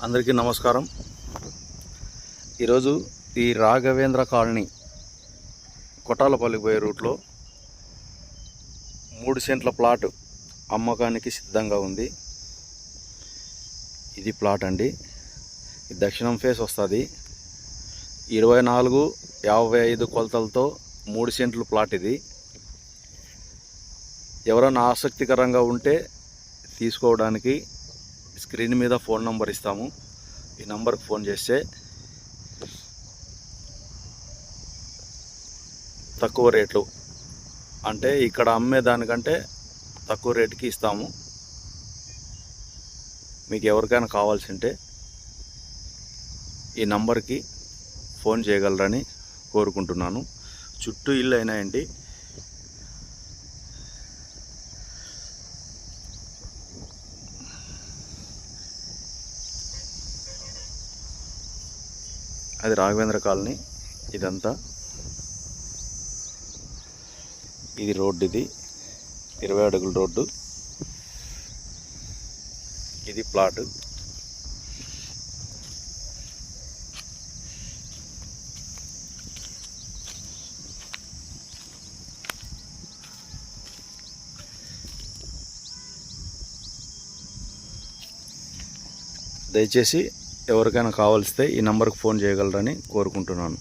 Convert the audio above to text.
అందరికీ నమస్కారం. ఈరోజు ఈ రాఘవేంద్ర కాలనీ కొట్టాలపల్లికి పోయే రూట్లో 3 సెంట్ల ప్లాట్ అమ్మకానికి సిద్ధంగా ఉంది. ఇది ప్లాట్ అండి. ఇది దక్షిణం ఫేస్ వస్తుంది. 24-55 కొలతలతో 3 సెంట్లు ప్లాట్ ఇది. ఎవరైనా ఆసక్తికరంగా ఉంటే తీసుకోవడానికి స్క్రీన్ మీద ఫోన్ నంబర్ ఇస్తాము. ఈ నంబర్కి ఫోన్ చేస్తే తక్కువ రేట్లు, అంటే ఇక్కడ అమ్మే దానికంటే తక్కువ రేటుకి ఇస్తాము. మీకు ఎవరికైనా కావాల్సి ఉంటే ఈ నంబర్కి ఫోన్ చేయగలరని కోరుకుంటున్నాను. చుట్టూ ఇల్లు అయినాయండి. అది రాఘవేంద్ర కాలనీ. ఇదంతా ఇది రోడ్డు, ఇది 20 అడుగుల రోడ్డు. ఇది ప్లాట్. దయచేసి ఎవరికైనా కావాల్సితే ఈ నంబర్కి ఫోన్ చేయగలరని కోరుకుంటున్నాను.